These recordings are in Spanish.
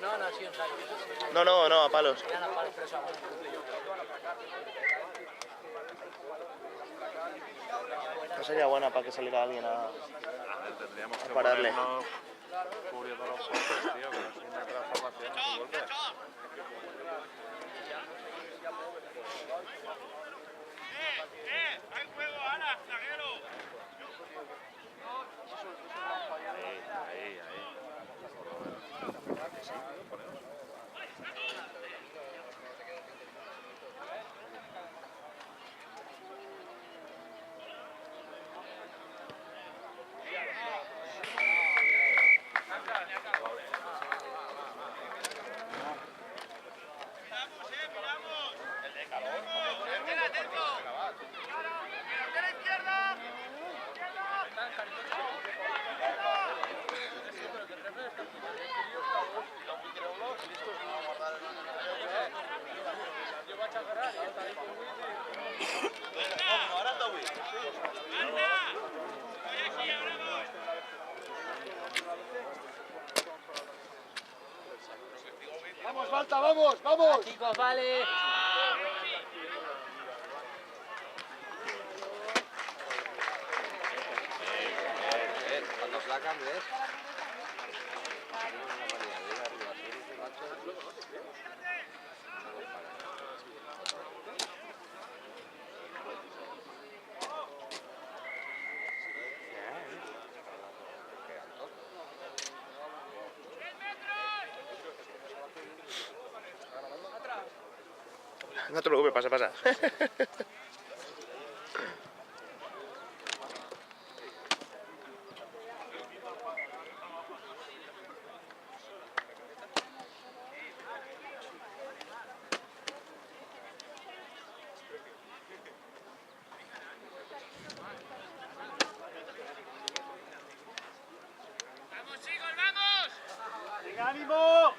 No, no ha sido ensayo. No, a palos. Eran a palos, pero eso aguanta. No sería buena para que saliera alguien a Tendríamos que pararle. ponernos cubriendo los golpes, tío, que es una transformación su golpe. ¡Hay juego, Ana, zaguero! Ahí. ¡Vamos, Balta, vamos, vamos! Chicos, vale. Cuando placan, ¿ves? No te preocupes, pasa. ¡Vamos, chicos, vamos! ¡Venga, ánimo!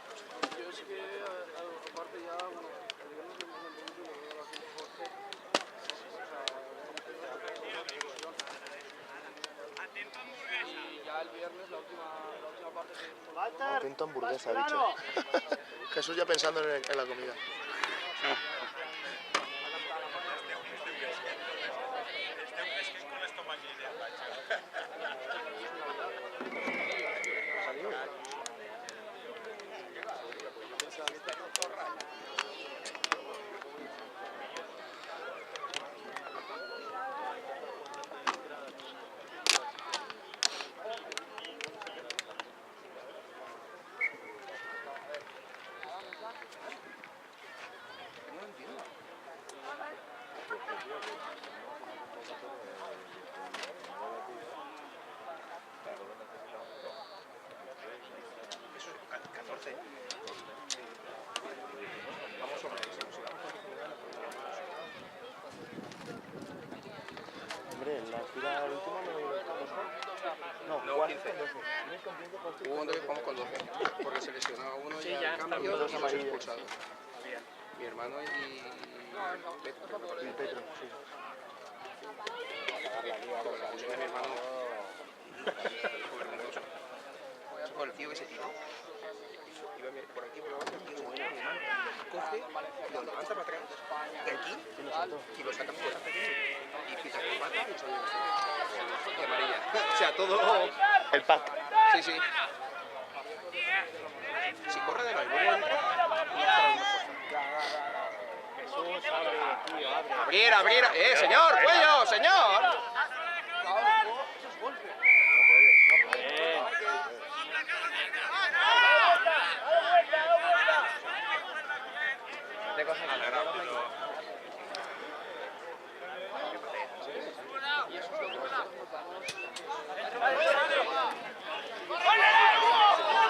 Walter, Atento hamburguesa, ha más dicho. plano. Jesús ya pensando en la comida. Hombre, en la fila última no 15. Hubo uno que jugamos con 12, porque se lesionaba uno y ya al cambio están todos y los amarillos. expulsados. Mi hermano y Petro, me parece. Y Petro, sí. Con la lesión de mi hermano. Con el tío que se tiró. Iba por aquí, por la banda, el tío se tira, mi hermano coge, lo levanta para atrás, de aquí, y lo saca fuera. Y pita con pata y sale de amarilla. O sea, todo... El pack. Sí, sí. Si corre de la vuelve a entrar, no estará una Jesús, abre, tío, abre. ¡Abrir, abrir! Señor! ¡Cuello, señor!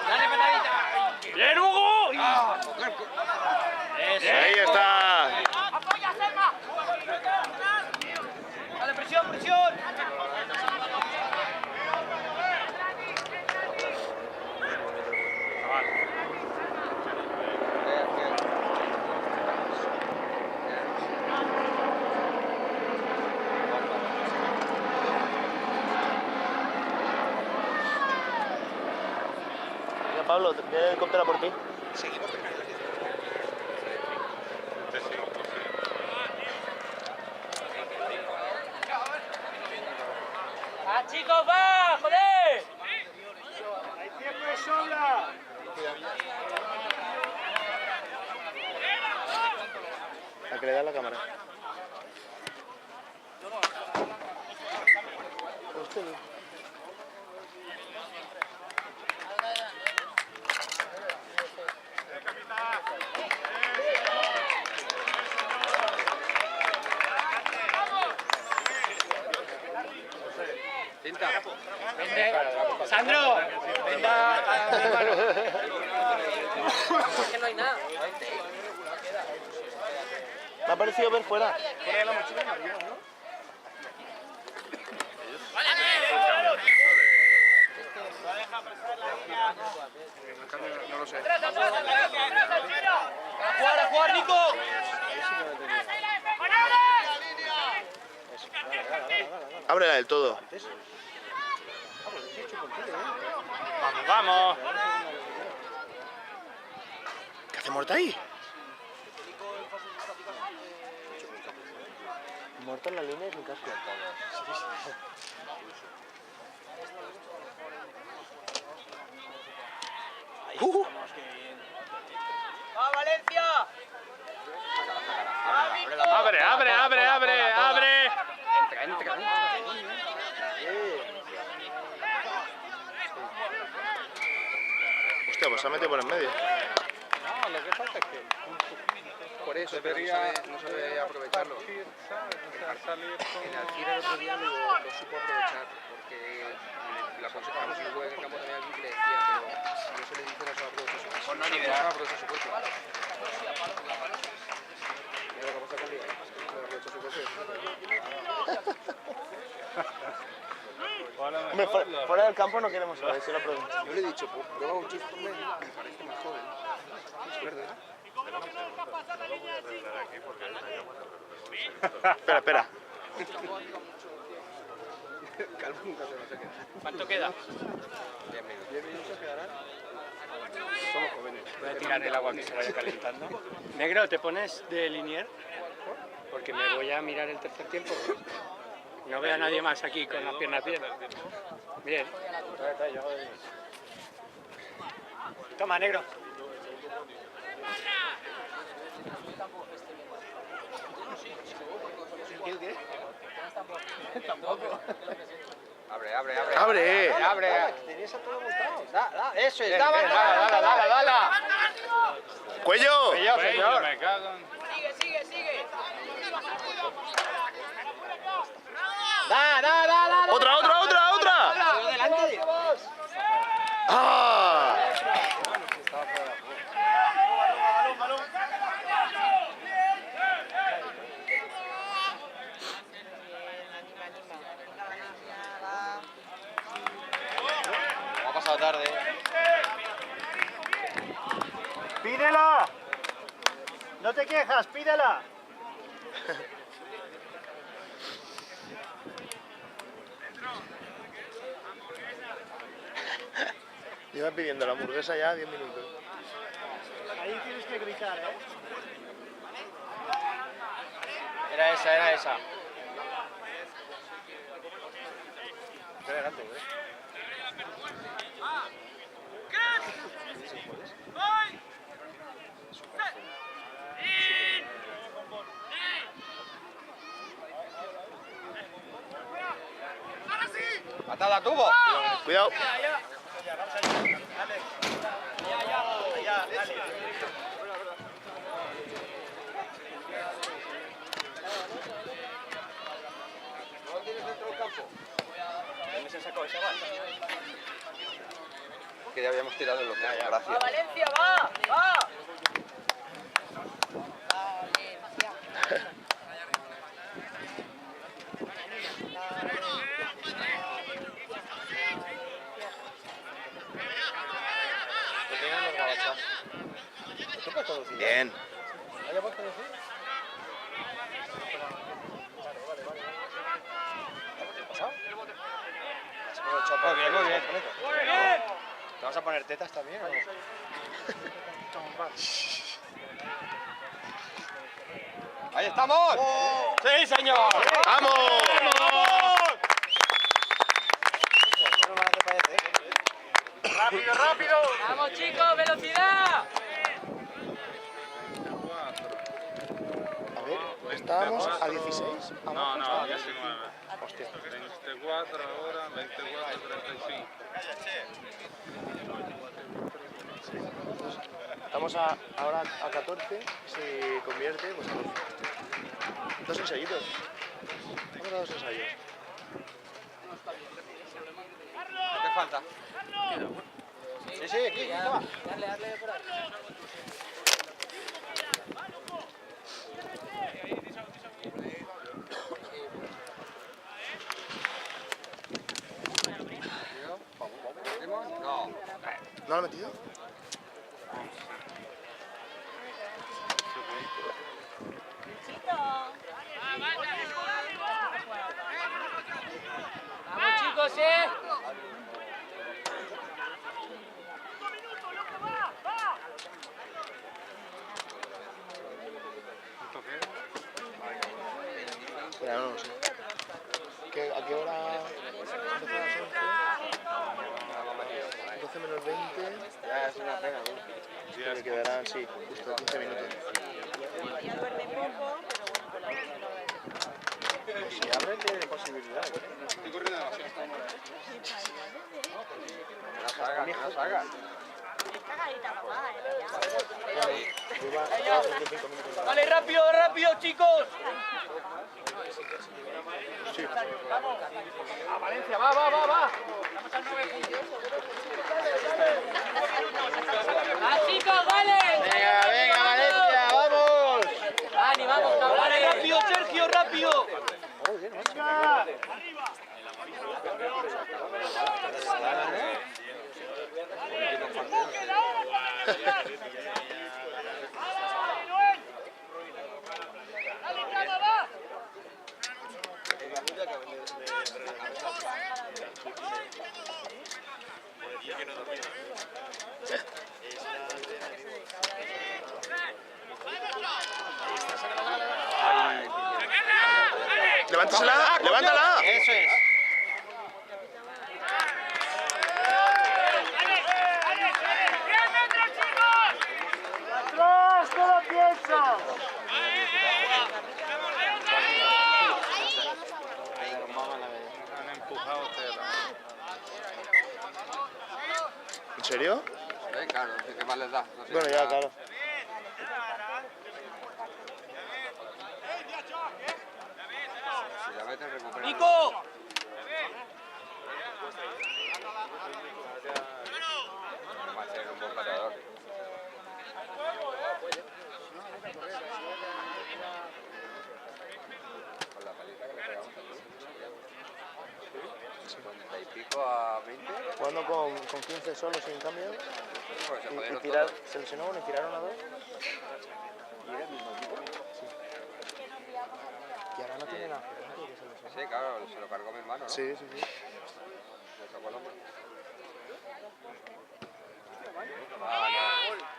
Dale, patadita. ¡Bien, Hugo! Eso. Ahí está. ¡Apoya, Selma! Dale, presión, presión. Pablo, ¿viene el helicóptero por ti? Seguimos de cara. Te sigo, no sé. ¡Ah, chicos, va! ¡Joder! Hay tiempo de sobra. A que le da la cámara. Hostia. ¡Sandro! ¡Venga! Es que no hay nada. Me ha parecido ver fuera. Pone la mochila en arriba, ¿no? No lo sé. ¡A jugar, Nico! Ábrela del todo. ¡Vamos, vamos! ¿Qué hace Morta ahí? Morta en la línea y sin casco. ¡Va, Valencia! ¡Abre, abre, abre, abre, abre! Entra, entra, entra. Hostia, pues se ha metido por en medio. No, lo que falta es que Por eso, pero debería no sabe aprovecharlo. partir, ¿sabes? O sea, salir con... En Alcira el otro día lo supo aprovechar, porque le aconsejamos y luego en el campo también alguien que le decía, pero si no se le dice no se va a aprovechar su cuerpo. No sabe aprovechar su cuerpo. Mira lo que pasa con Liga, no aprovecha su cuerpo. Hombre, fuera del campo no queremos saber si lo aprovecha. Yo le he dicho, pues, prueba un chip por medio, me parece más joven. Es verdad. Espera, espera. Calvo nunca se va a quedar. ¿Cuánto queda? 10 minutos quedarán. Somos jóvenes. Voy a tirar el agua que se vaya calentando. Negro, ¿te pones de linier? Porque me voy a mirar el tercer tiempo. No veo a nadie más aquí con las piernas bien. Bien. Toma, negro. Abre, abre, abre. ¡Abre! Abre. Tenías a todo montado. Eso es, Dale, dale. ¡Cuello! Señor. Me cago en... Sigue. ¡Otra! ¡Ah! Ha pasado tarde. ¡Pídela! No te quejas, pídela. Lleva pidiendo la hamburguesa ya 10 minutos. Ahí tienes que gritar, ¿eh? Era esa. Patada tubo. Cuidado. ¿No tienes dentro del campo? ¿Dónde se sacó esa bala? Que ya habíamos tirado el local. Gracias. ¡Va, Valencia, va! Bien. Muy bien. ¿Te vas a poner tetas también o no? ¡Ahí estamos! ¡Sí, señor! ¡Vamos! ¡Rápido, rápido! ¡Vamos, chicos! ¡Velocidad! A ver, estábamos a 16. No, no, 19. Hostia. 24 ahora, 24, 35. Estamos ahora a 14. Si convierte, pues a 12. Dos ensayitos. Vamos a dos ensayos. ¿Qué falta? Sí, sí, aquí, toma. Dale por ahí. No. ¿No lo ha metido? ¡Vamos, chicos, ¿Cuánto queda? Espera, no lo sé. ¿A qué hora empezó a las 11? 12 menos 20. Ya, es una pena, ¿no? Que me quedarán, sí, justo 15 minutos. Ya duerme poco, pero bueno, por la noche lo va a Pues si abre, tiene posibilidades. Estoy corriendo demasiado. Que no salga, que no salga. Es cagadita, papá, Lleva 35 minutos. ¡Vale, rápido, rápido, chicos! Sí. ¡A Valencia, va! ¡Va, chicos, dale! Venga, venga, Valencia, vamos. ¡Dani, vamos, cabrones! ¡Rápido, Sergio, rápido! ¡Levántasela! ¡Levántala! Eso es. ¡Atrás, no lo pienso! Han empujado tela. ¿En serio? Sí, claro, ¿qué más les da? No sé. Bueno, ya, claro. Si la meten, recupera. ¡Nico! Va a ser un buen pateador. Con la paliza que le pegamos aquí. 50 y pico a 20. Jugando con 15 solos sin cambio. Pues se Y jodieron tirar, todos. se lesionó uno y tiraron a dos. ¿Y era el mismo equipo? Y ahora no tiene nada. Que se lesionó. Sí, claro, se lo cargó mi hermano, ¿no? Sí, sí, sí. Le tocó el hombro. Ah, no. No.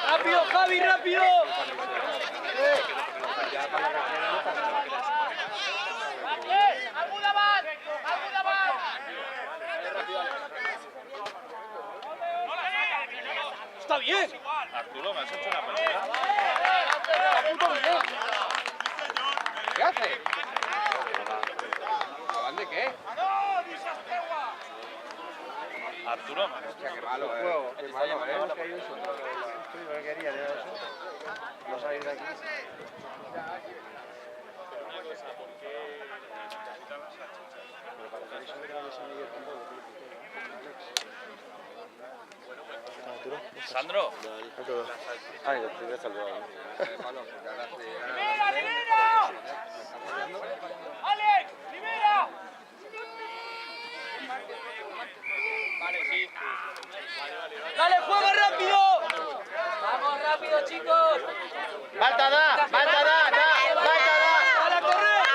¡Rápido, Javi, rápido! ¡Está bien! Arturo, ¿me has hecho una pelota? ¿Qué hace? ¿Acaban de qué? Arturo, Hostia, qué malo, qué malo, Que hay un solo. Sí, lo que quería era eso. No salir de aquí. Pero para hacer eso era de San Miguel tampoco. ¿Arturo? Sandro. Ay, lo primero saludado. Palo, porque ahora sí. ¡Libera, libera! ¡Alex, libera! Vale, sí. ¡Dale, juega rápido! ¡Vamos rápido, chicos! ¡Balta da! ¡Balta da! ¡Balta da! ¡Dale a correr!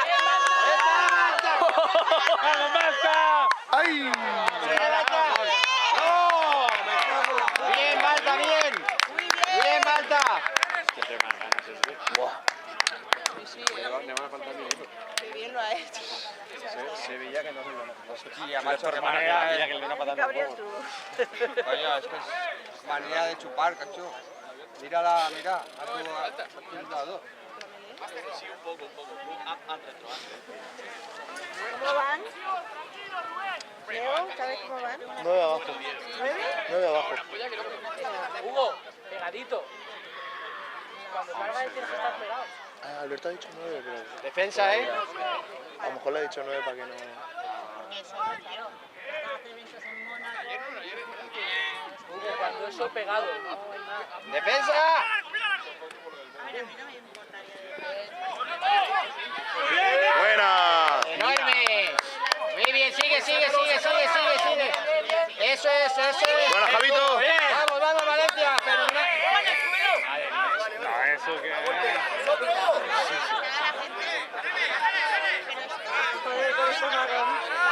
¡Vamos, Marta! ¡Ay! Bien, Balta, bien. Muy bien. Bien, Balta. Que te más ganas es que... Sí, sí, Le van a faltar minutos. qué bien lo ha hecho. Se veía que no se iban a hacer. Sí, a macho, Por qué manera manera que le den a Qué patar cabría el juego. estuvo. Coño, es que es manera de chupar, cacho. Mírala, mira, a tu lado. ¿Cómo van? Leo, ¿sabes cómo van? 9 abajo. 9 abajo. Hugo, pegadito. Cuando salga tienes que estar pegado. Ah, Alberto ha dicho 9, pero... Defensa, ¿eh? A lo mejor le ha dicho 9 para que no... Hugo, cuando eso pegado. ¡Defensa! ¡Buena! ¡Enorme! Muy bien, sigue. Eso es. ¡Buena, Javito! Vamos, Valencia. Fenomenal. No, eso que...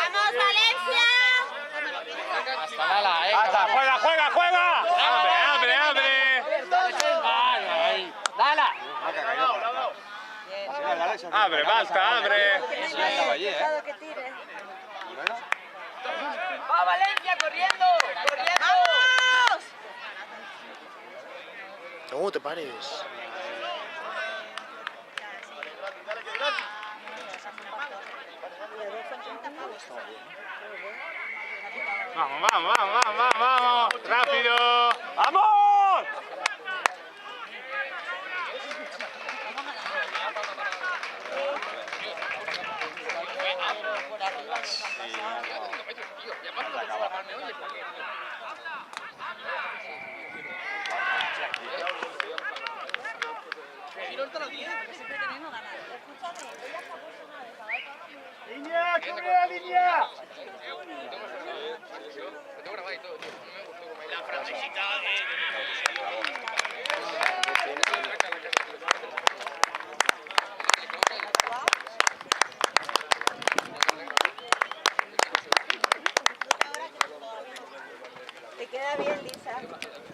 ¡Vamos, Valencia! Hasta Lala, ¿eh? ¡Juega! ¡Abre! ¡Dala! ¡Abre, basta, abre! Estaba allí, ¿eh? Dejado que tire. Bueno, ¡Va Valencia corriendo! ¡Vamos! No, te pares. ¡Vamos! ¡Rápido! ¡Vamos! ¡Línea! ¡Cubre la línea! Te queda bien, Lisa.